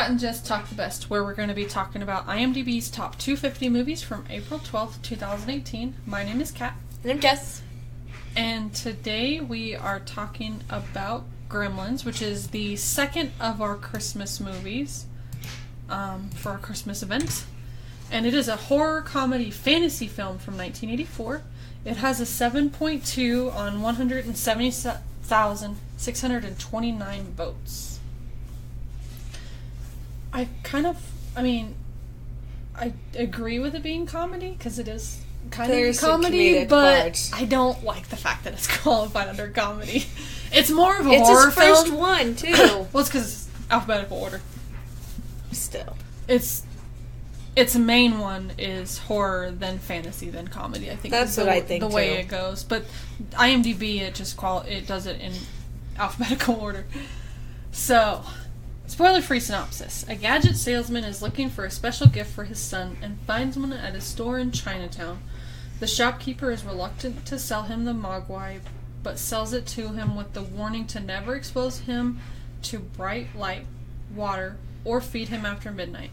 Cat and Jess Talk the Best, where we're going to be talking about IMDb's top 250 movies from April 12th, 2018. My name is Kat. And I'm Jess. And today we are talking about Gremlins, which is the second of our Christmas movies for our Christmas event. And it is a horror comedy fantasy film from 1984. It has a 7.2 on 170,629 votes. I agree with it being comedy, because it is kind of comedy, but parts. I don't like the fact that it's qualified under comedy. It's more of a horror film. It's his first one, too. Well, it's because it's alphabetical order. Still. Its main one is horror, then fantasy, then comedy. I think that's what I think, the way it goes. But IMDb, it does it in alphabetical order. So, spoiler-free synopsis. A gadget salesman is looking for a special gift for his son and finds one at a store in Chinatown. The shopkeeper is reluctant to sell him the mogwai, but sells it to him with the warning to never expose him to bright light, water, or feed him after midnight.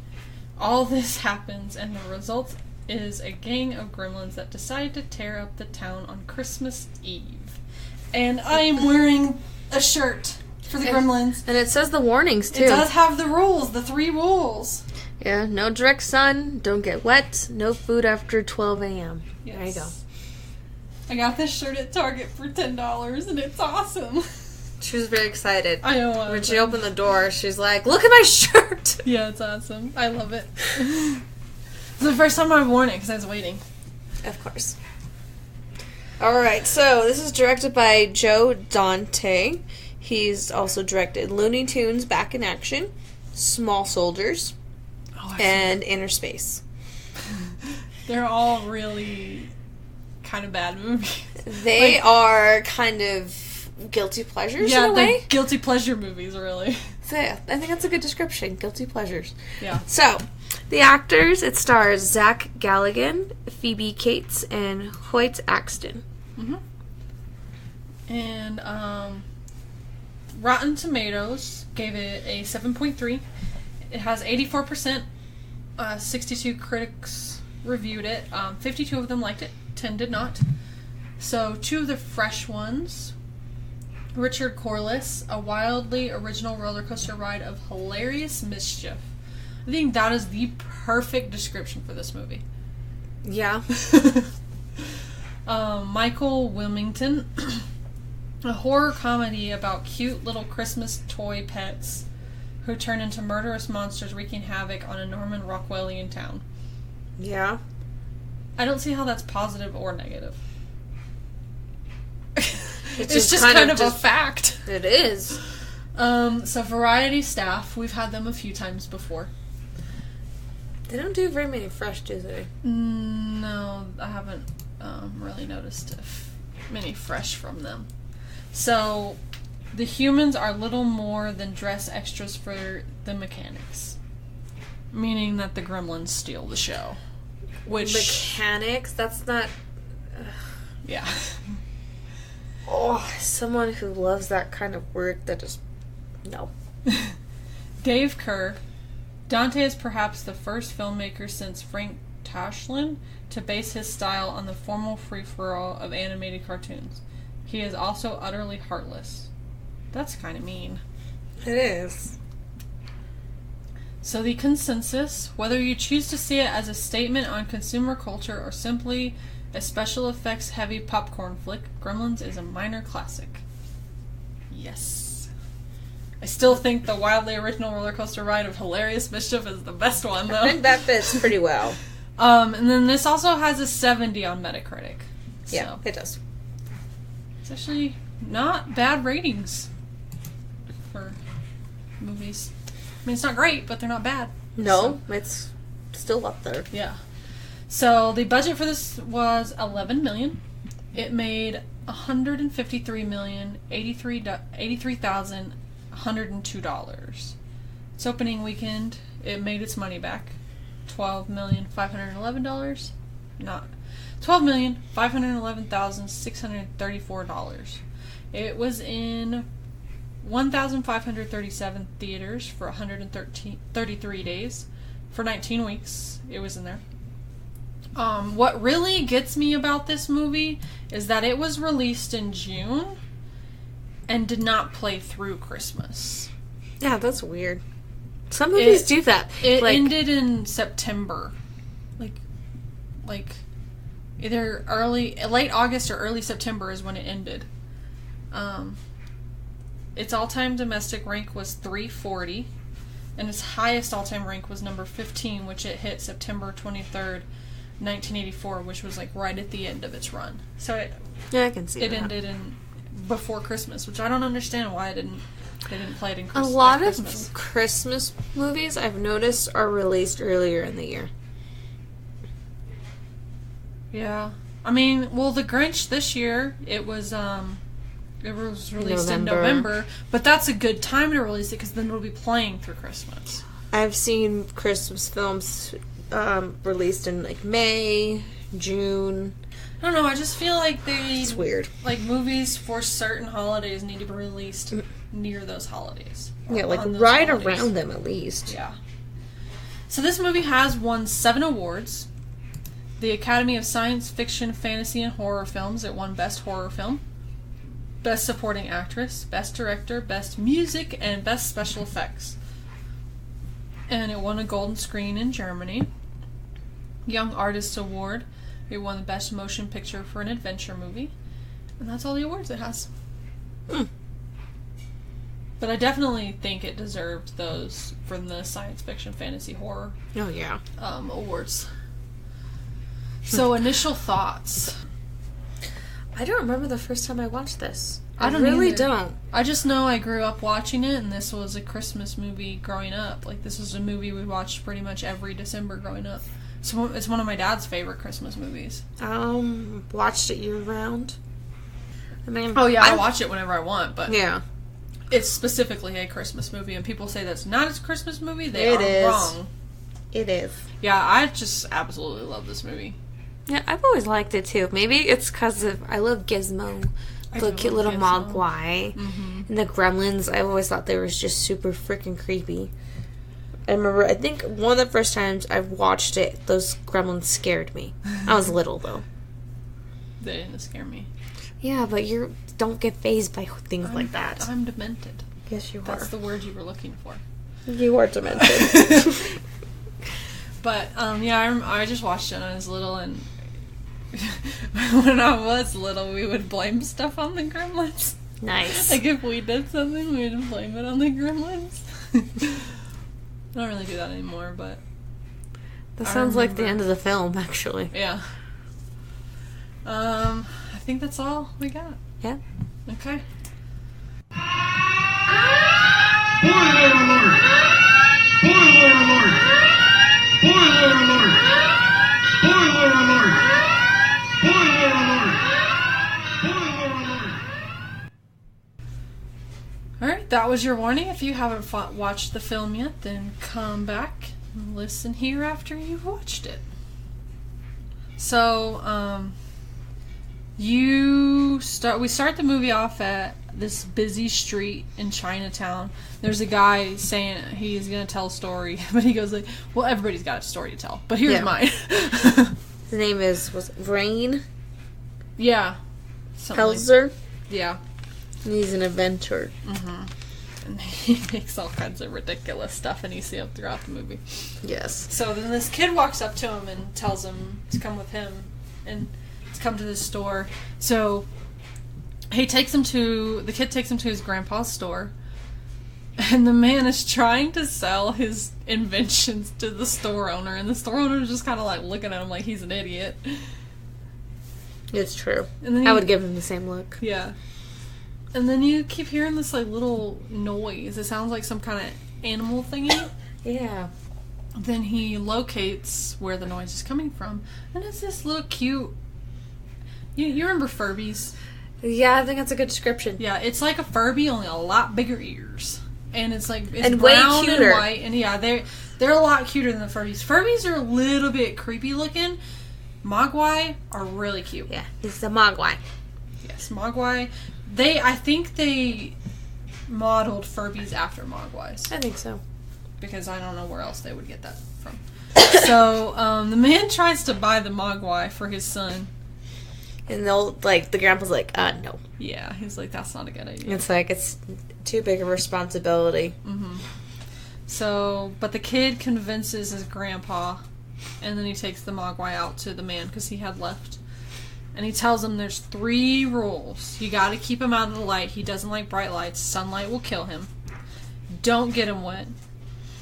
All this happens, and the result is a gang of gremlins that decide to tear up the town on Christmas Eve. And I am wearing a shirt for the Gremlins. And it says the warnings, too. It does have the rules, the 3 rules. Yeah, no direct sun, don't get wet, no food after 12 a.m. Yes. There you go. I got this shirt at Target for $10, and it's awesome. She was very excited. I know. When she opened the door, she's like, look at my shirt! Yeah, it's awesome. I love it. It's the first time I've worn it, because I was waiting. Of course. Alright, so this is directed by Joe Dante. He's also directed Looney Tunes Back in Action, Small Soldiers, and Inner Space. They're all really kind of bad movies. They are kind of guilty pleasures in a way. Guilty pleasure movies, really. So, yeah, I think that's a good description. Guilty pleasures. Yeah. So, the actors, it stars Zach Galligan, Phoebe Cates, and Hoyt Axton. Mm-hmm. And, Rotten Tomatoes gave it a 7.3. It has 84%. 62 critics reviewed it. 52 of them liked it. 10 did not. So, 2 of the fresh ones. Richard Corliss, a wildly original roller coaster ride of hilarious mischief. I think that is the perfect description for this movie. Yeah. Michael Wilmington, a horror comedy about cute little Christmas toy pets who turn into murderous monsters wreaking havoc on a Norman Rockwellian town. Yeah. I don't see how that's positive or negative. It's just kind of a fact. It is. So Variety staff, we've had them a few times before. They don't do very many fresh, do they? No, I haven't really noticed many fresh from them. So, the humans are little more than dress extras for the mechanics. Meaning that the Gremlins steal the show. Which... Mechanics? That's not... Yeah. Oh, someone who loves that kind of work, that just... No. Dave Kerr. Dante is perhaps the first filmmaker since Frank Tashlin to base his style on the formal free-for-all of animated cartoons. He is also utterly heartless. That's kind of mean. It is. So the consensus, whether you choose to see it as a statement on consumer culture or simply a special effects heavy popcorn flick, Gremlins is a minor classic. Yes. I still think the wildly original roller coaster ride of hilarious mischief is the best one, though. I think that fits pretty well. And then this also has a 70 on Metacritic. Yeah, it does. It's actually not bad ratings for movies. I mean, it's not great, but they're not bad. No, it's still up there. Yeah. So the budget for this was $11 million. It made $153,083,102. Its opening weekend, it made its money back. $12,511. Not $12,511,634. It was in 1,537 theaters for 133 days. For 19 weeks, it was in there. What really gets me about this movie is that it was released in June and did not play through Christmas. Yeah, that's weird. Some movies do that. It ended in September. Like either late August or early September is when it ended. Its all-time domestic rank was 340, and its highest all-time rank was number 15, which it hit September 23rd, 1984, which was like right at the end of its run. So I can see it that. ended before Christmas, which I don't understand why they didn't play it in Christmas. A lot of Christmas movies I've noticed are released earlier in the year. Yeah. I mean, well, The Grinch this year, it was released in November, but that's a good time to release it because then it'll be playing through Christmas. I've seen Christmas films released in like May, June. I don't know, I just feel like It's weird. Like movies for certain holidays need to be released near those holidays. Yeah, like right around them at least. Yeah. So this movie has won 7 awards. The Academy of Science Fiction, Fantasy, and Horror Films. It won Best Horror Film, Best Supporting Actress, Best Director, Best Music, and Best Special Effects. And it won a Golden Screen in Germany. Young Artist Award. It won the Best Motion Picture for an Adventure Movie. And that's all the awards it has. But I definitely think it deserved those from the Science Fiction, Fantasy, Horror Oh, yeah. awards. So, initial thoughts. I don't remember the first time I watched this. I really don't. I just know I grew up watching it, and this was a Christmas movie growing up. Like, this was a movie we watched pretty much every December growing up. So it's one of my dad's favorite Christmas movies. Watched it year round. I mean, I watch it whenever I want, but yeah, it's specifically a Christmas movie, and people say that's not a Christmas movie. It is Wrong. It is. Yeah, I just absolutely love this movie. Yeah, I've always liked it too. Maybe it's because I love Gizmo, the cute little mogwai, and the Gremlins. I always thought they were just super freaking creepy. I think one of the first times I watched it, those Gremlins scared me. I was little though. They didn't scare me. Yeah, but you don't get fazed by things like that. I'm demented. Yes, you are. That's the word you were looking for. You are demented. But yeah, I just watched it when I was little, and when I was little, we would blame stuff on the Gremlins. Nice. Like, if we did something, we would blame it on the Gremlins. I don't really do that anymore, but... That sounds like the end of the film, actually. Yeah. I think that's all we got. Yeah. Okay. Spoiler alert! Spoiler alert! Spoiler alert! Spoiler alert! Spoiler alert! Spoiler alert! Alright, that was your warning. If you haven't watched the film yet, then come back and listen here after you've watched it. So, we start the movie off at this busy street in Chinatown. There's a guy saying he's going to tell a story, but he goes like, well, everybody's got a story to tell, but here's mine. His name was Rain? Yeah. Pelzer? Yeah. And he's an inventor. Mm-hmm. And he makes all kinds of ridiculous stuff, and you see him throughout the movie. Yes. So then this kid walks up to him and tells him to come with him and to come to this store. So the kid takes him to his grandpa's store, and the man is trying to sell his inventions to the store owner, and the store owner is just kind of like looking at him like he's an idiot. It's true. And then I would give him the same look. Yeah. And then you keep hearing this like little noise. It sounds like some kind of animal thingy. Yeah. Then he locates where the noise is coming from, and it's this little cute... You remember Furbies? Yeah, I think that's a good description. Yeah, it's like a Furby, only a lot bigger ears. And it's like... It's and way brown cuter. and white, and yeah, they're a lot cuter than the Furbies. Furbies are a little bit creepy looking. Mogwai are really cute. Yeah, he's the Mogwai. Yes, Mogwai. I think they modeled Furbies after mogwais. I think so. Because I don't know where else they would get that from. So, the man tries to buy the mogwai for his son. And the grandpa's like, no. Yeah, he's like, that's not a good idea. It's like, it's too big a responsibility. Mm-hmm. So, but the kid convinces his grandpa, and then he takes the mogwai out to the man, because he had left. And he tells him there's 3 rules. You gotta keep him out of the light. He doesn't like bright lights. Sunlight will kill him. Don't get him wet.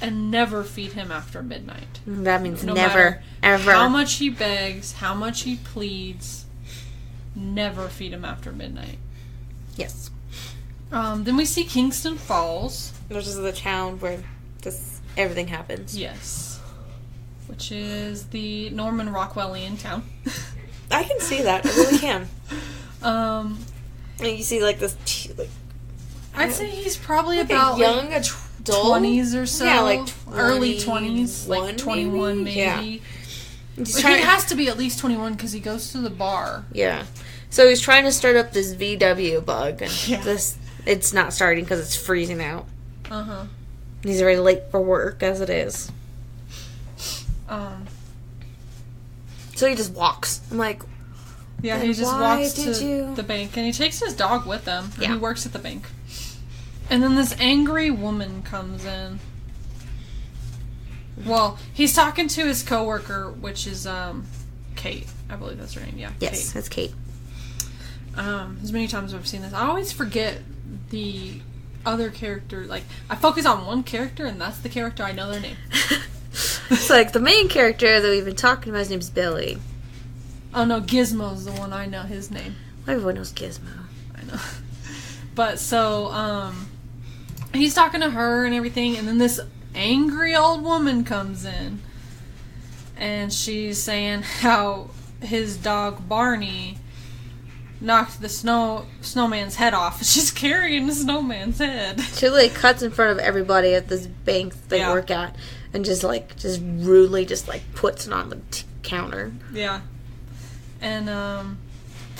And never feed him after midnight. That means no never, ever. How much he begs, how much he pleads, never feed him after midnight. Yes. Then we see Kingston Falls. Which is the town where everything happens. Yes. Which is the Norman Rockwellian town. I can see that. I really can. And you see, this... I'd say he's probably like about... a young adult? 20s or so. Yeah, early 20s. Like 21 maybe. Yeah. He has to be at least 21 because he goes to the bar. Yeah. So he's trying to start up this VW bug. And Yeah. It's not starting because it's freezing out. Uh-huh. He's already late for work as it is. So he just walks. I'm like... Yeah, he just walks to the bank. And he takes his dog with him. And he works at the bank. And then this angry woman comes in. Well, he's talking to his coworker, which is Kate. I believe that's her name. Yeah. Yes, that's Kate. As many times as I've seen this, I always forget the other character. Like, I focus on one character, and that's the character I know their name. It's like the main character that we've been talking about, his name's Billy. Oh no, Gizmo's the one I know his name. Everyone knows Gizmo. I know. But so, he's talking to her and everything, and then this angry old woman comes in. And she's saying how his dog Barney knocked the snowman's head off. She's carrying the snowman's head. She cuts in front of everybody at this bank they work at, and just rudely puts it on the counter. Yeah. And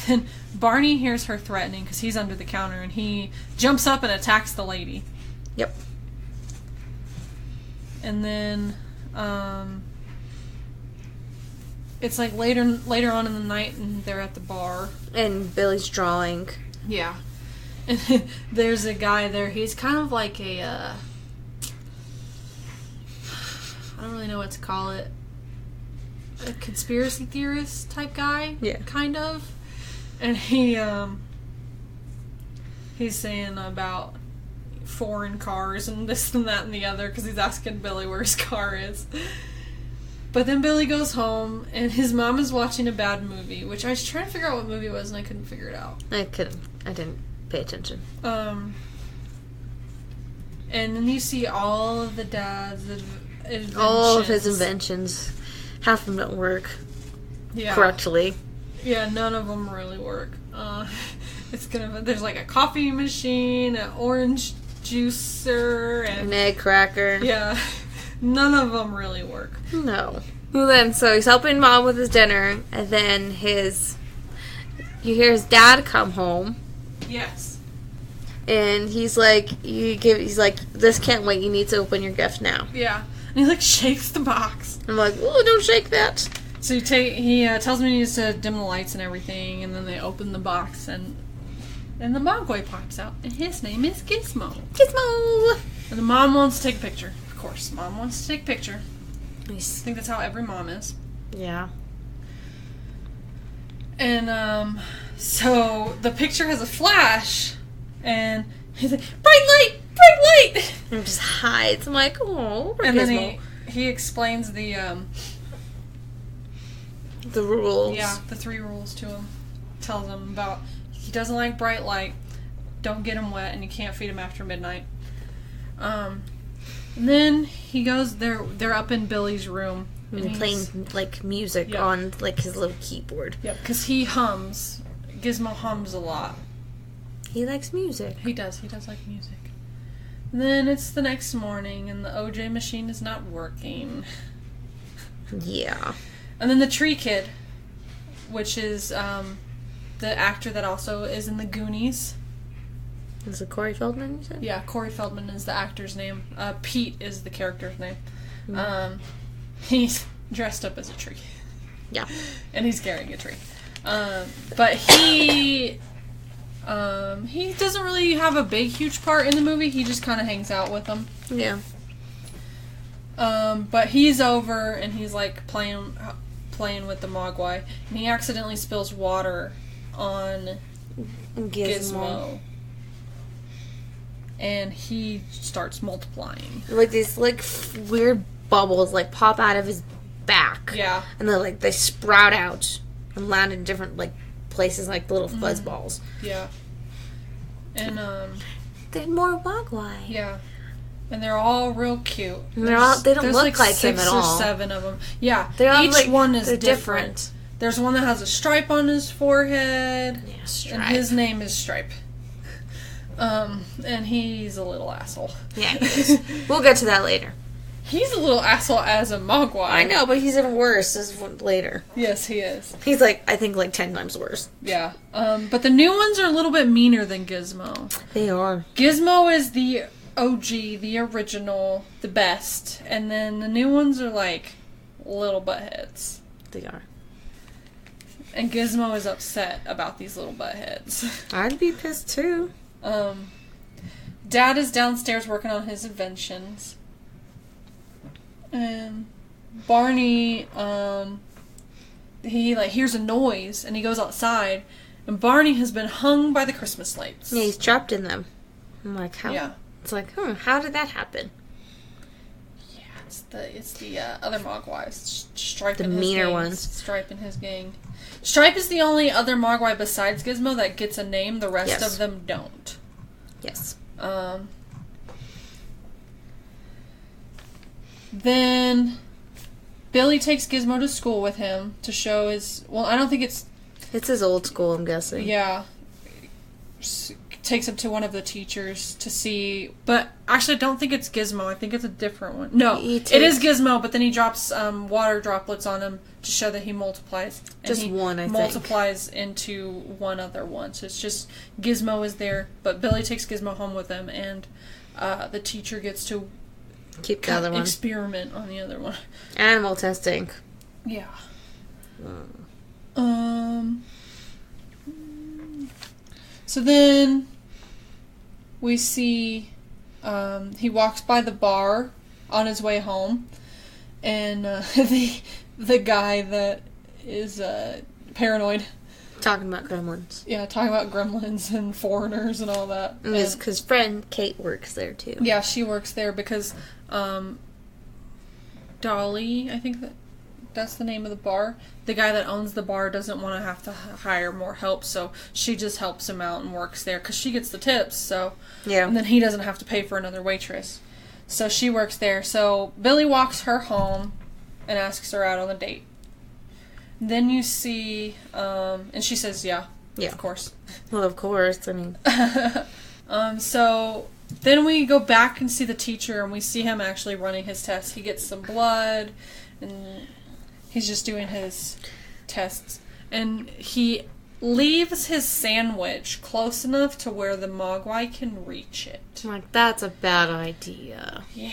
then Barney hears her threatening because he's under the counter, and he jumps up and attacks the lady. Yep. And then it's later on in the night, and they're at the bar. And Billy's drawing. Yeah. And there's a guy there. He's kind of like a I don't really know what to call it. A conspiracy theorist type guy. Yeah. Kind of. And he's saying about foreign cars and this and that and the other because he's asking Billy where his car is. But then Billy goes home and his mom is watching a bad movie, which I was trying to figure out what movie it was and I couldn't figure it out. I didn't pay attention. And then you see all of the dad's inventions. All of his inventions. Half of them don't work correctly. Yeah, none of them really work. There's a coffee machine, an orange juicer, and an egg cracker. Yeah, none of them really work. No. Well then, so he's helping Mom with his dinner, and then you hear his dad come home. Yes. And he's like, this can't wait, you need to open your gift now. Yeah. And he shakes the box. I'm like, oh, don't shake that. So he tells me he needs to dim the lights and everything, and then they open the box, and the mogwai pops out, and his name is Gizmo. Gizmo! And the mom wants to take a picture. Of course, mom wants to take a picture. I think that's how every mom is. Yeah. And so the picture has a flash, and he's like, bright light, bright light! And just hides. I'm like, oh, and Gizmo. Then he explains the rules. Yeah, the 3 rules to him. Tells him about he doesn't like bright light, don't get him wet, and you can't feed him after midnight. And then he goes, they're up in Billy's room. And playing, music on, his little keyboard. Yeah, because he hums. Gizmo hums a lot. He likes music. He does like music. And then it's the next morning, and the OJ machine is not working. Yeah. And then the Tree Kid, which is the actor that also is in the Goonies. Is it Corey Feldman, you said? Yeah, Corey Feldman is the actor's name. Pete is the character's name. He's dressed up as a tree. Yeah. And he's carrying a tree. But he doesn't really have a big, huge part in the movie. He just kind of hangs out with them. Yeah. But he's over and he's like playing with the mogwai, and he accidentally spills water on Gizmo. And he starts multiplying. Like these like weird bubbles like pop out of his back. Yeah. And then like they sprout out and land in different like places like little fuzz balls. Yeah. And they're more mogwai. yeah. And they're all real cute. And they don't look like him at all. 6 or 7 of them. Yeah. They're all, each like, one is they're different. There's one that has a stripe on his forehead. Yeah, Stripe. And his name is Stripe. And he's a little asshole. Yeah, he is. We'll get to that later. He's a little asshole as a mogwai. I know, but he's even worse later. Yes, he is. He's like, I think like 10 times worse. Yeah. But the new ones are a little bit meaner than Gizmo. They are. Gizmo is the OG, the original, the best. And then the new ones are like little buttheads. They are. And Gizmo is upset about these little buttheads. I'd be pissed too. Dad is downstairs working on his inventions. And Barney, he like hears a noise and he goes outside, and Barney has been hung by the Christmas lights. Yeah, he's trapped in them. I'm like, how? Yeah. It's like, how did that happen? Yeah, it's the other mogwais. Stripe The and his meaner gang. ones. Stripe and his gang. Stripe is the only other mogwai besides Gizmo that gets a name. The rest Yes. of them don't. Yes. Then Billy takes Gizmo to school with him to show his... Well, I don't think it's... It's his old school, I'm guessing. Yeah. Takes him to one of the teachers to see... But actually, I don't think it's Gizmo. I think it's a different one. No, it is Gizmo, but then he drops water droplets on him to show that he multiplies. And Just he one, I think. multiplies into one other one. So it's just Gizmo is there, but Billy takes Gizmo home with him, and the teacher gets to Keep the other one. experiment on the other one. Animal testing. Yeah. So then we see he walks by the bar on his way home, and the guy that is paranoid. Talking about gremlins. Yeah, talking about gremlins and foreigners and all that. And his friend Kate works there too. Yeah, she works there because Dolly, I think that's the name of the bar. The guy that owns the bar doesn't want to have to hire more help, so she just helps him out and works there because she gets the tips. So Yeah. and then he doesn't have to pay for another waitress. So she works there. So Billy walks her home and asks her out on a date. Then you see, and she says, yeah, of course. Well, of course. I mean, So then we go back and see the teacher, and we see him actually running his tests. He gets some blood, and he's just doing his tests. And he leaves his sandwich close enough to where the mogwai can reach it. I'm like, that's a bad idea. Yeah.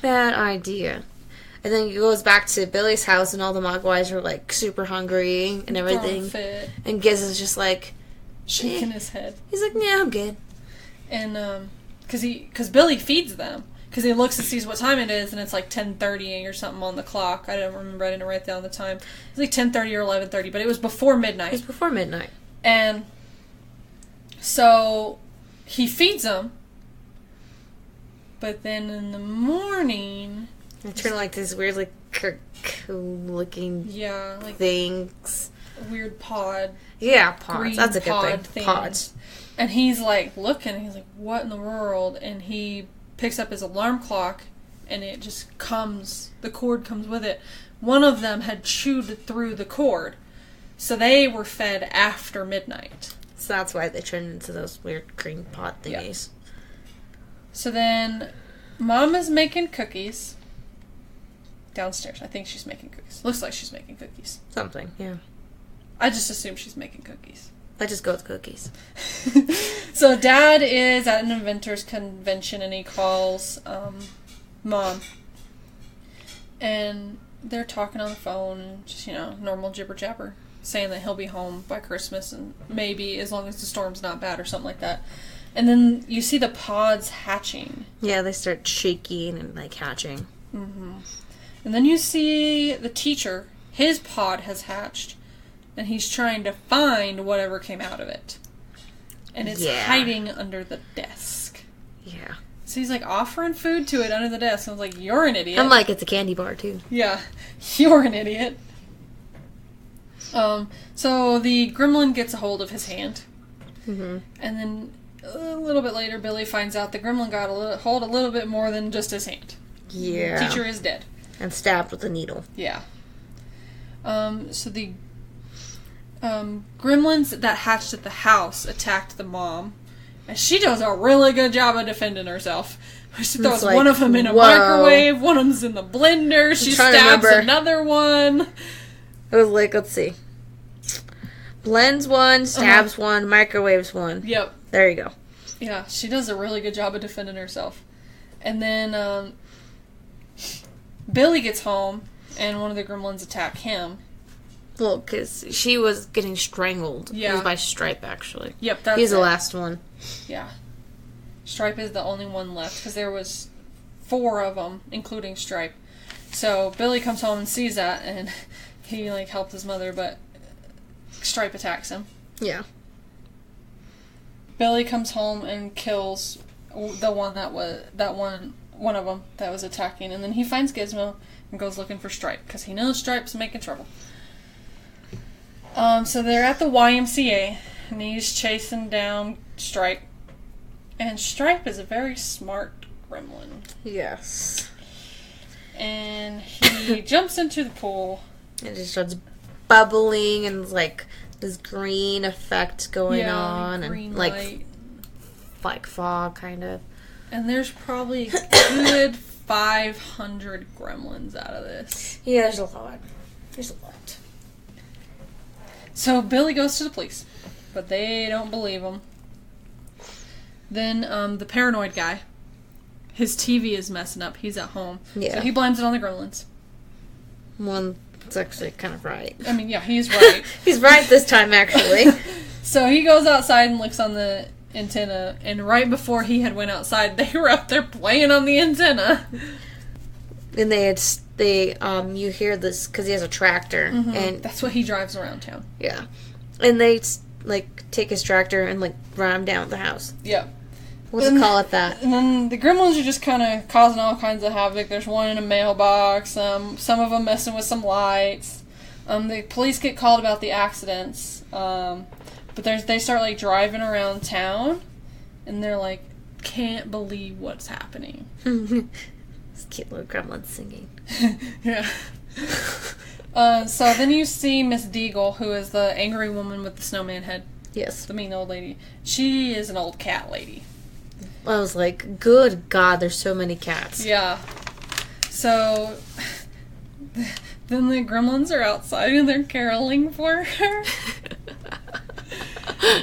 Bad idea. And then he goes back to Billy's house, and all the mogwais are like super hungry and everything. Don't fit. And Giz is just like Shaking his head. He's like, yeah, I'm good. And because Billy feeds them, because he looks and sees what time it is, and it's like 10:30 or something on the clock. I don't remember. I didn't write down the time. It's like 10:30 or 11:30, but it was before midnight. It was before midnight. And so he feeds them, but then in the morning, They turn like these weird, like, looking yeah, like things. weird pod. Yeah, pods. Green That's a good pod thing. things. Pods. And he's like looking, and he's like, what in the world? And he picks up his alarm clock, and it just comes, the cord comes with it. One of them had chewed through the cord, so they were fed after midnight. So that's why they turn into those weird green pot thingies. Yeah. So then Mom is making cookies downstairs. I think she's making cookies. Looks like she's making cookies. Something, yeah. I just assume she's making cookies. I just go with cookies. So Dad is at an inventors convention and he calls Mom. And they're talking on the phone and just, normal jibber jabber, saying that he'll be home by Christmas and maybe as long as the storm's not bad or something like that. And then you see the pods hatching. Yeah, they start shaking and hatching. Mm-hmm. And then you see the teacher, his pod has hatched, and he's trying to find whatever came out of it. And it's hiding under the desk. Yeah. So he's offering food to it under the desk. I was like, you're an idiot. I'm it's a candy bar too. Yeah, you're an idiot. So the gremlin gets a hold of his hand. Mm-hmm. And then a little bit later, Billy finds out the gremlin got hold a little bit more than just his hand. Yeah. The teacher is dead. And stabbed with a needle. Yeah. So the gremlins that hatched at the house attacked the mom. And she does a really good job of defending herself. She throws one of them in a microwave, one of them's in the blender, she stabs another one. It was let's see. Blends one, stabs one, microwaves one. Yep. There you go. Yeah, she does a really good job of defending herself. And then Billy gets home, and one of the gremlins attack him. Well, because she was getting strangled. Yeah. It was by Stripe, actually. Yep, that's He's the last one. Yeah. Stripe is the only one left, because there was 4 of them, including Stripe. So Billy comes home and sees that, and he, helped his mother, but Stripe attacks him. Yeah. Billy comes home and kills the one one of them that was attacking, and then he finds Gizmo and goes looking for Stripe, because he knows Stripe's making trouble. So they're at the YMCA, and he's chasing down Stripe. And Stripe is a very smart gremlin. Yes. And he jumps into the pool. It just starts bubbling, and this green effect going on. Green and light. Like fog, kind of. And there's probably a good 500 gremlins out of this. Yeah, there's a lot. There's a lot. So Billy goes to the police, but they don't believe him. Then the paranoid guy, his TV is messing up. He's at home. Yeah. So he blames it on the gremlins. One that's actually kind of right. I mean, yeah, he's right. He's right this time, actually. So he goes outside and looks on the antenna, and right before he had went outside, they were up there playing on the antenna. And you hear this, because he has a tractor. Mm-hmm. And that's what he drives around town. Yeah. And they, take his tractor and, run him down at the house. Yep. We'll just call it that. And then the gremlins are just kind of causing all kinds of havoc. There's one in a mailbox, some of them messing with some lights. The police get called about the accidents. But they start, driving around town, and they're can't believe what's happening. This cute little gremlin singing. Yeah. So then you see Miss Deagle, who is the angry woman with the snowman head. Yes. The mean old lady. She is an old cat lady. I was good God, there's so many cats. Yeah. So then the gremlins are outside and they're caroling for her.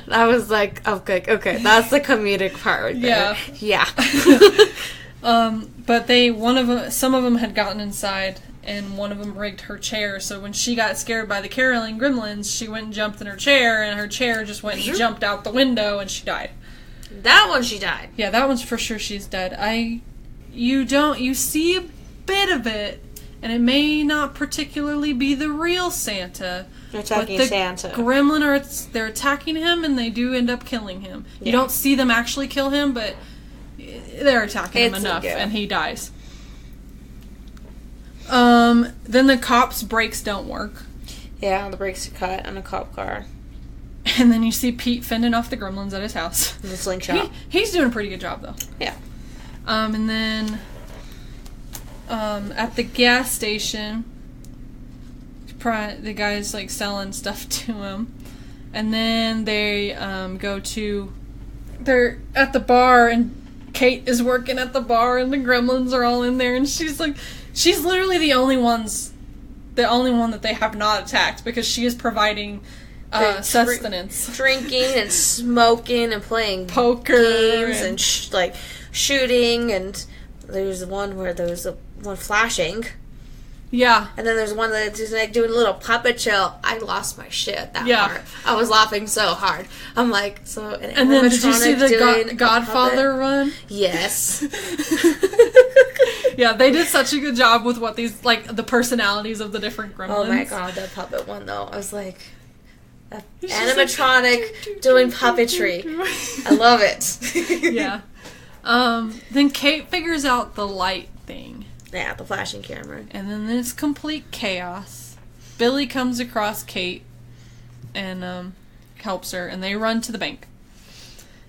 I was okay, that's the comedic part right there. Yeah. But some of them had gotten inside, and one of them rigged her chair, so when she got scared by the caroling gremlins, she went and jumped in her chair, and her chair just went and jumped out the window, and she died. That one she died. Yeah, that one's for sure she's dead. You see a bit of it, and it may not particularly be the real Santa. They're attacking Santa. Gremlin they're attacking him, and they do end up killing him. Yeah. You don't see them actually kill him, but they're attacking him enough, and he dies. Then the cops' brakes don't work. Yeah, the brakes are cut on a cop car. And then you see Pete fending off the gremlins at his house. The slingshot. He's doing a pretty good job, though. Yeah. And then at the gas station, the guy's selling stuff to him. And then they they're at the bar, and Kate is working at the bar, and the gremlins are all in there, and she's literally the only one that they have not attacked, because she is providing sustenance. Drinking and smoking and playing Poker games and shooting, and there's one where there's one flashing. Yeah. And then there's one that's just like doing a little puppet show. I lost my shit at that Yeah. part. I was laughing so hard. I'm like, so... And then did you see the Godfather run? Yes. Yeah, they did such a good job with what these, like, the personalities of the different gremlins. Oh my god, that puppet one though. I was like... It's animatronic doing puppetry. I love it. Yeah. Then Kate figures out the light thing. Yeah, the flashing camera. And then there's complete chaos. Billy comes across Kate and helps her, and they run to the bank.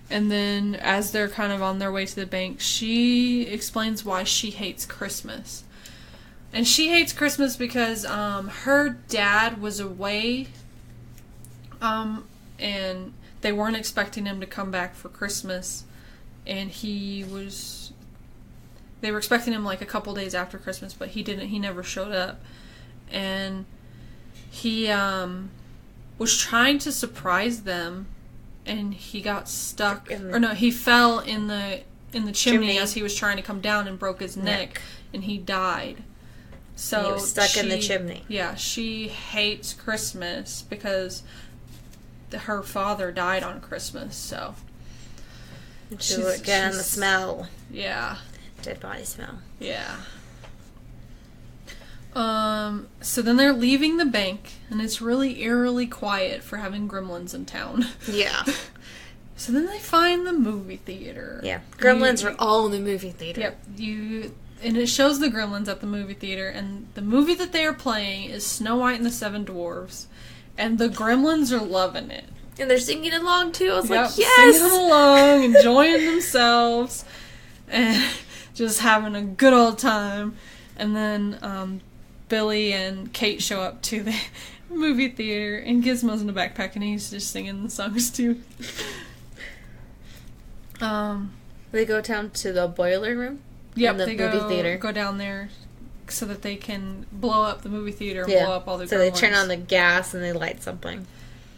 And then as they're kind of on their way to the bank, she explains why she hates Christmas. And she hates Christmas because her dad was away, and they weren't expecting him to come back for Christmas, and they were expecting him like a couple days after Christmas, but he never showed up. And he was trying to surprise them, and he got stuck, he fell in the chimney as he was trying to come down and broke his neck, and he died. So he was stuck in the chimney. Yeah, she hates Christmas because her father died on Christmas, so Again, the smell. Yeah. Dead body smell. Yeah. So then they're leaving the bank, and it's really eerily quiet for having gremlins in town. Yeah. So then they find the movie theater. Yeah. Gremlins are all in the movie theater. Yep. And it shows the gremlins at the movie theater, and the movie that they are playing is Snow White and the Seven Dwarfs, and the gremlins are loving it. And they're singing along, too. I was like, yes! Singing along, enjoying themselves, and just having a good old time. And then Billy and Kate show up to the movie theater, and Gizmo's in a backpack, and he's just singing the songs, too. They go down to the boiler room? Yep, in the movie theater. Go down there so that they can blow up the movie theater and blow up all the gremlins. So they turn on the gas and they light something.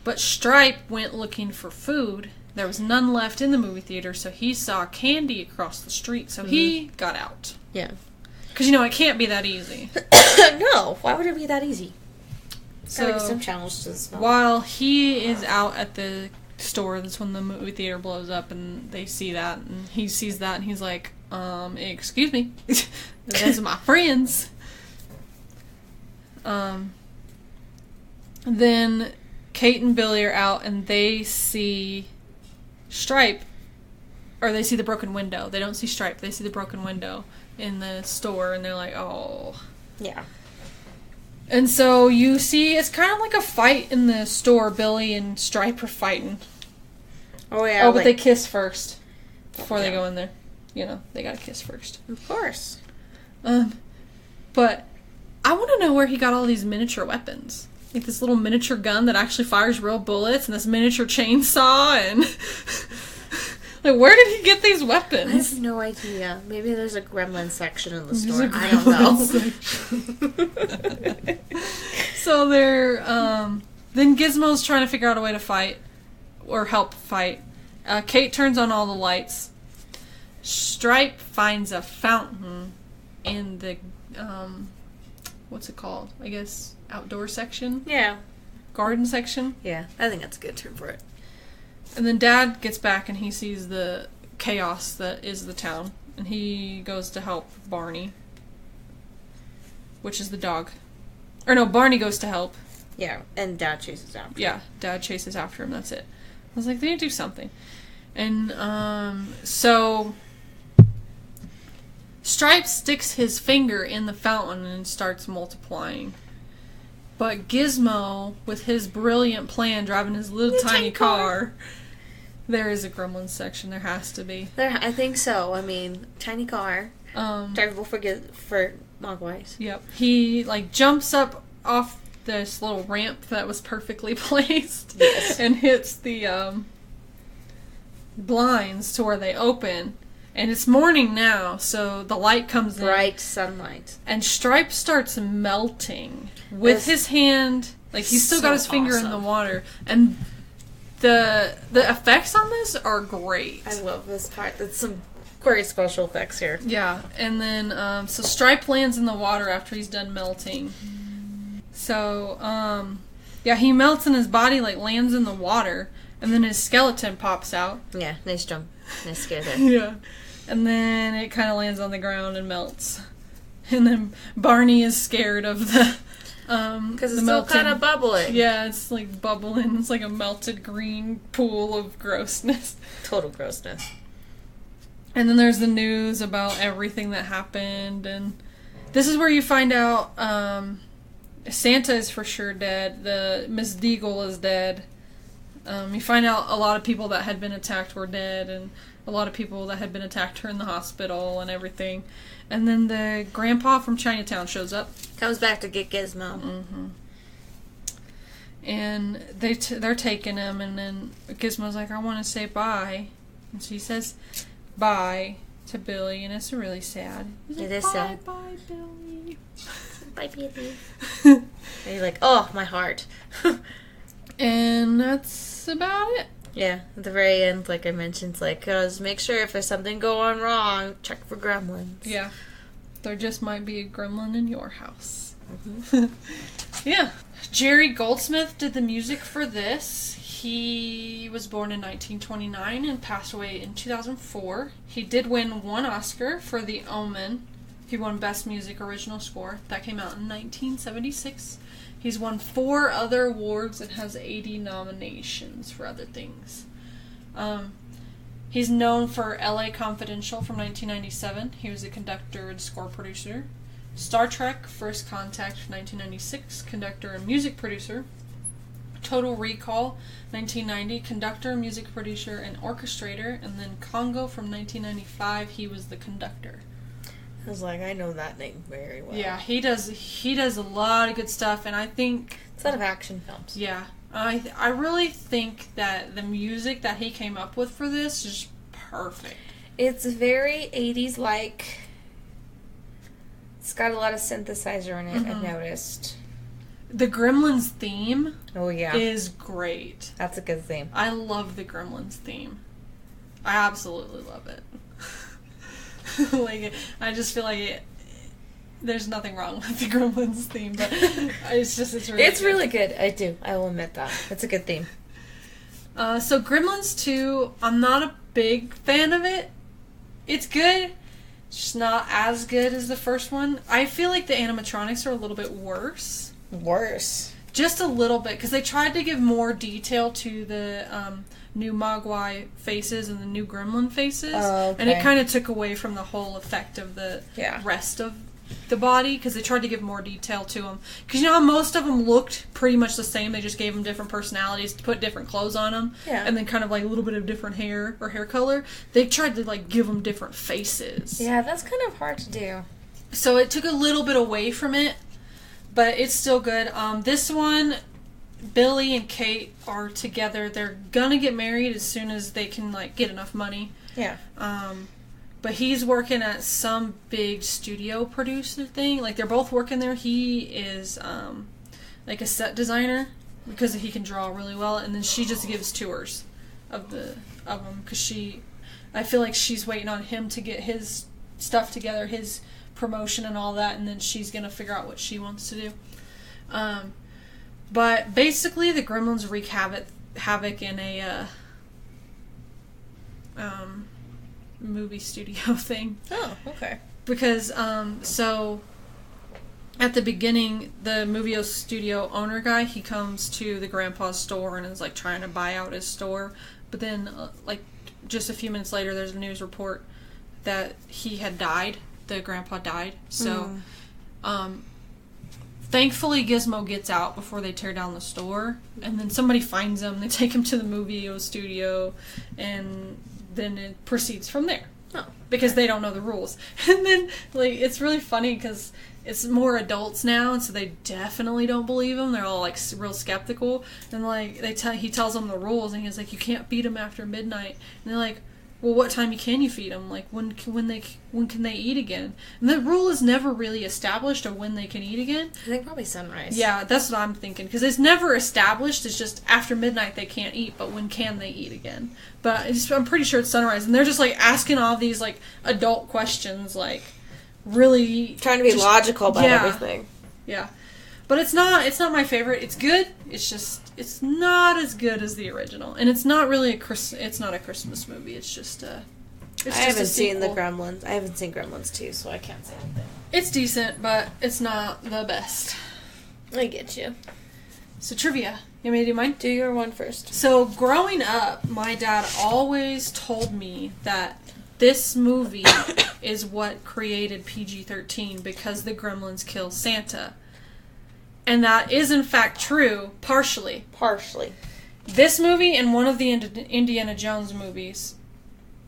But Stripe went looking for food. There was none left in the movie theater, so he saw candy across the street, so he got out. Yeah. Because, it can't be that easy. No, why would it be that easy? So, gotta be some challenge to the smell. While he is out at the store, that's when the movie theater blows up, and they see that, and he sees that, and he's like, excuse me, those are my friends. Then Kate and Billy are out, and they see Stripe, or they see the broken window. They don't see Stripe, they see the broken window in the store, and they're like, oh. Yeah. And so you see, it's kind of like a fight in the store. Billy and Stripe are fighting. Oh, yeah. Oh, but they kiss first before they go in there. They gotta kiss first. Of course. But I want to know where he got all these miniature weapons. Like this little miniature gun that actually fires real bullets, and this miniature chainsaw, and... like, where did he get these weapons? I have no idea. Maybe there's a gremlin section in the store. I don't know. So they're, then Gizmo's trying to figure out a way to fight, or help fight. Kate turns on all the lights. Stripe finds a fountain in the, what's it called? I guess outdoor section? Yeah. Garden section? Yeah, I think that's a good term for it. And then Dad gets back and he sees the chaos that is the town. And he goes to help Barney. Which is the dog. Or no, Barney goes to help. Yeah, and Dad chases after him. Yeah, Dad chases after him, that's it. I was like, they need to do something. And, so... Stripe sticks his finger in the fountain and starts multiplying. But Gizmo, with his brilliant plan, driving his little tiny car... There is a Gremlins section. There has to be. I think so. I mean, tiny car. Drivable for mogwais. Yep. He, jumps up off this little ramp that was perfectly placed. Yes. And hits the, blinds to where they open. And it's morning now, so the light comes in. Bright sunlight. And Stripe starts melting with his hand Like, he's still got So his finger in the awesome. water. And the effects on this are great. I love this part. That's some great special effects here. Yeah, and then, so Stripe lands in the water after he's done melting. So, yeah, he melts and his body, like, lands in the water, and then his skeleton pops out. Yeah, nice jump. Nice scare there. Yeah. And then it kind of lands on the ground and melts. And then Barney is scared of the, Because it's the still kind of bubbling. Yeah, it's, like, bubbling. It's like a melted green pool of grossness. Total grossness. And then there's the news about everything that happened, and this is where you find out Santa is for sure dead. The Miss Deagle is dead. You find out a lot of people that had been attacked were dead, and a lot of people that had been attacked are in the hospital and everything. And then the grandpa from Chinatown shows up. Comes back to get Gizmo. Mm-hmm. And they're taking him, and then Gizmo's like, I want to say bye. And she says bye to Billy, and it's really sad. He's like, It is bye, sad. Bye, Billy. Bye, baby. And you're like, oh, my heart. And that's about it. Yeah, at the very end, like I mentioned, it's like, make sure if there's something going wrong, check for gremlins. Yeah. There just might be a gremlin in your house. Mm-hmm. Yeah. Jerry Goldsmith did the music for this. He was born in 1929 and passed away in 2004. He did win one Oscar for The Omen. He won Best Music Original Score. That came out in 1976. He's won 4 other awards and has 80 nominations for other things. He's known for LA Confidential from 1997. He was a conductor and score producer. Star Trek First Contact from 1996, conductor and music producer. Total Recall 1990, conductor, music producer, and orchestrator. And then Congo from 1995, he was the conductor. I was like, I know that name very well. Yeah, he does a lot of good stuff, and I think It's out of action films. yeah, I really think that the music that he came up with for this is perfect. It's very 80s like. It's got a lot of synthesizer in it, I've noticed. The Gremlins theme Oh, yeah. is great. That's a good theme. I love the Gremlins theme. I absolutely love it. Like, I just feel like there's nothing wrong with the Gremlins theme, but it's really It's good. really good. I will admit that. It's a good theme. So Gremlins 2, I'm not a big fan of it. It's good. It's just not as good as the first one. I feel like the animatronics are a little bit worse. Worse. Just a little bit, because they tried to give more detail to the new mogwai faces and the new gremlin faces. Oh, And it okay. kind of took away from the whole effect of the Yeah. rest of the body, because they tried to give more detail to them. Because you know how most of them looked pretty much the same? They just gave them different personalities, to put different clothes on them, Yeah. and then kind of like a little bit of different hair or hair color. They tried to like give them different faces. Yeah, that's kind of hard to do. So it took a little bit away from it, but it's still good. This one, Billy and Kate are together. They're gonna get married as soon as they can like get enough money. Yeah. But he's working at some big studio producer thing. Like, they're both working there. He is like a set designer because he can draw really well, and then she just gives tours of them because I feel like she's waiting on him to get his stuff together, his promotion and all that, and then she's gonna figure out what she wants to do. But basically, the Gremlins wreak havoc in a movie studio thing. Oh, okay. Because, so, at the beginning, the movie studio owner guy, he comes to the grandpa's store and is, like, trying to buy out his store. But then, like, just a few minutes later, there's a news report that he had died. The grandpa died. So, thankfully, Gizmo gets out before they tear down the store. And then somebody finds him. They take him to the movie studio. And then it proceeds from there. Oh. Because they don't know the rules. And then, like, it's really funny because it's more adults now, and so they definitely don't believe him. They're all, like, real skeptical. And, like, he tells them the rules, and he's like, you can't beat him after midnight. And they're like, well, what time can you feed them? Like, when can they eat again? And the rule is never really established of when they can eat again. I think probably sunrise. Yeah, that's what I'm thinking. Because it's never established. It's just after midnight they can't eat, but when can they eat again? But I'm pretty sure it's sunrise. And they're just, like, asking all these, like, adult questions, like, really... Trying to be logical about everything. Yeah. But it's not my favorite. It's good. It's just... It's not as good as the original, and it's not really it's not a Christmas movie. It's just I haven't seen the Gremlins. I haven't seen Gremlins 2, so I can't say anything. It's decent, but it's not the best. I get you. So trivia. You want me to do mine? Do your one first. So growing up, my dad always told me that this movie is what created PG-13 because the Gremlins kill Santa. And that is, in fact, true, partially. Partially. This movie and one of the Indiana Jones movies.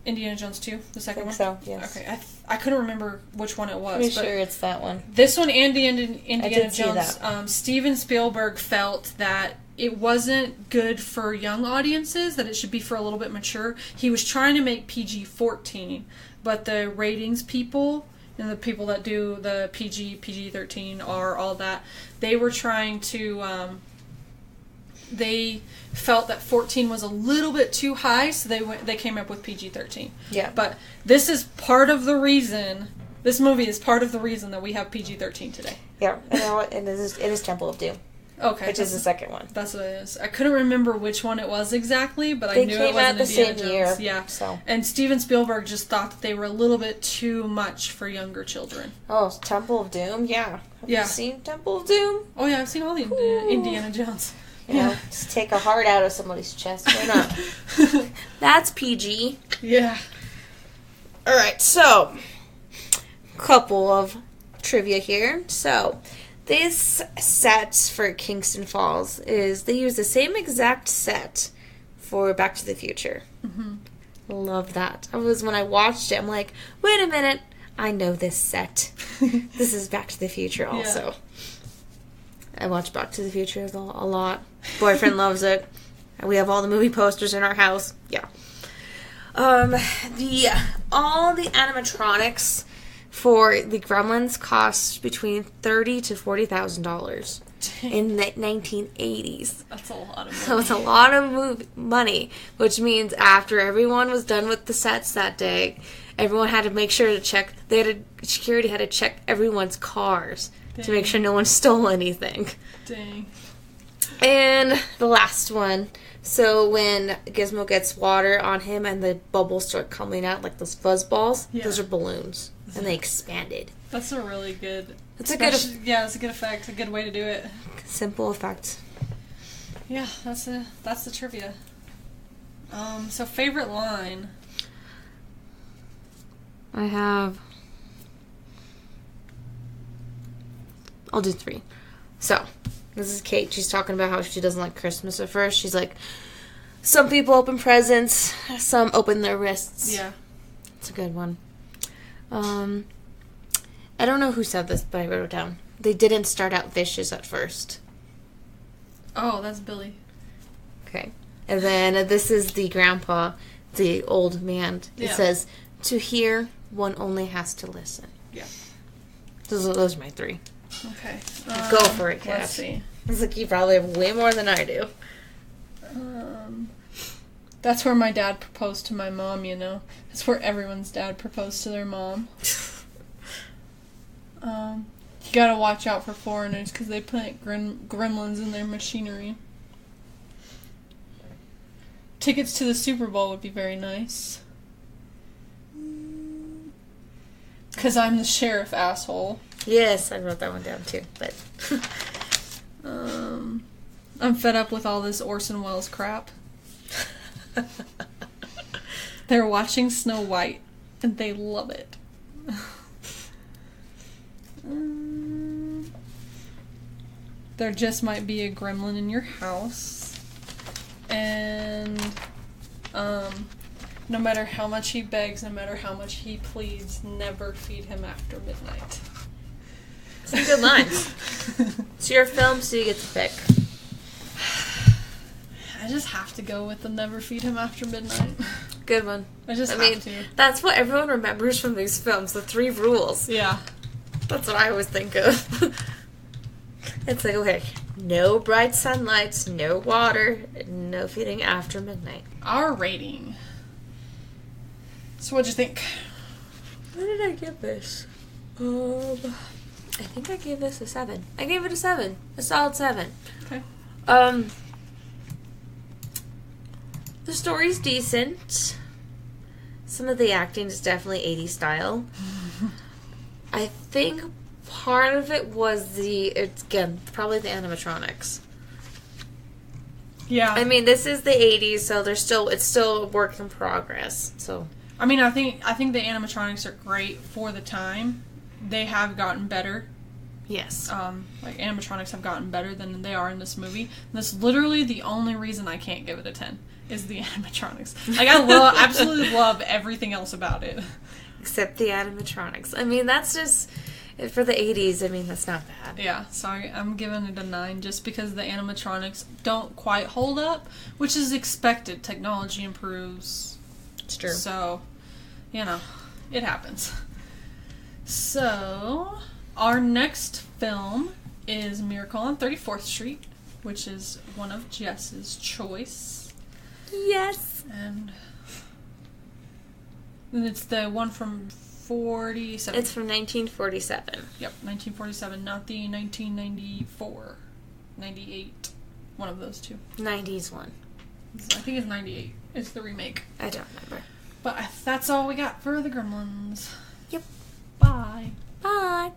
Indiana Jones 2, the second one? So, yes. Okay, I couldn't remember which one it was. I'm sure it's that one. This one and the Indiana Jones. See that. Steven Spielberg felt that it wasn't good for young audiences, that it should be for a little bit mature. He was trying to make PG-14, but the ratings people... and the people that do the PG-13, R, all that, they were trying to, they felt that 14 was a little bit too high, so they came up with PG-13. Yeah. But this is part of the reason, this movie is part of the reason that we have PG-13 today. Yeah, and it is Temple of Doom. Okay. Which is the second one. That's what it is. I couldn't remember which one it was exactly, but I knew it wasn't Indiana Jones. Year, yeah. So. And Steven Spielberg just thought that they were a little bit too much for younger children. Oh, Temple of Doom? Yeah. Have you seen Temple of Doom? Oh, yeah, I've seen all the Indiana Jones. You know, just take a heart out of somebody's chest. Why not? That's PG. Yeah. Alright, so, couple of trivia here. So, this set for Kingston Falls they use the same exact set for Back to the Future. Mm-hmm. Love that. When I watched it, I'm like, wait a minute, I know this set. This is Back to the Future also. Yeah. I watch Back to the Future a lot. Boyfriend loves it. We have all the movie posters in our house. Yeah. All the animatronics for the Gremlins cost between $30,000 to $40,000 in the 1980s. That's a lot of money. So it's a lot of money, which means after everyone was done with the sets that day, everyone had to make sure to check. Security had to check everyone's cars to make sure no one stole anything. Dang. And the last one. So when Gizmo gets water on him and the bubbles start coming out like those fuzz balls, those are balloons. And they expanded. That's a really good... It's a good effect. A good way to do it. Simple effect. Yeah, that's the trivia. So favorite line. I'll do 3. So, this is Kate. She's talking about how she doesn't like Christmas at first. She's like, some people open presents, some open their wrists. Yeah. It's a good one. I don't know who said this, but I wrote it down. They didn't start out vicious at first. Oh, that's Billy. Okay. And then this is the grandpa, the old man. It says, to hear, one only has to listen. Yeah. Those are my 3. Okay. Go for it, Kat. Let's see. It's like you probably have way more than I do. That's where my dad proposed to my mom, you know. That's where everyone's dad proposed to their mom. You gotta watch out for foreigners because they plant gremlins in their machinery. Tickets to the Super Bowl would be very nice. Because I'm the sheriff, asshole. Yes, I wrote that one down too, but... I'm fed up with all this Orson Welles crap. They're watching Snow White, and they love it. There just might be a gremlin in your house. And, no matter how much he begs, no matter how much he pleads, never feed him after midnight. Some good lines. It's your film, so you get to pick. I just have to go with the never feed him after midnight. Good one. I just I have mean, to. that's what everyone remembers from these films, the 3 rules. Yeah. That's what I always think of. It's like, okay, no bright sunlights, no water, no feeding after midnight. Our rating. So what'd you think? What did I give this? I think I gave this a 7. I gave it a 7. A solid 7. Okay. The story's decent. Some of the acting is definitely 80s style. I think part of it was probably the animatronics. Yeah. I mean, this is the 80s, so it's still a work in progress. So, I mean, I think the animatronics are great for the time. They have gotten better. yes. Like animatronics have gotten better than they are in this movie. And that's literally the only reason I can't give it a 10 is the animatronics. Like I absolutely love everything else about it. Except the animatronics. I mean, that's just for the 80s. I mean, that's not bad. Yeah, sorry, I'm giving it a 9 just because the animatronics don't quite hold up, which is expected. Technology improves. It's true. So, it happens. So, our next film is Miracle on 34th Street, which is one of Jess's choice. Yes. And it's the one from 47. It's from 1947. Yep, 1947, not the 1994, 98. One of those two. 90s one. I think it's 98. It's the remake. I don't remember. But that's all we got for the Gremlins. Yep. Bye. Bye.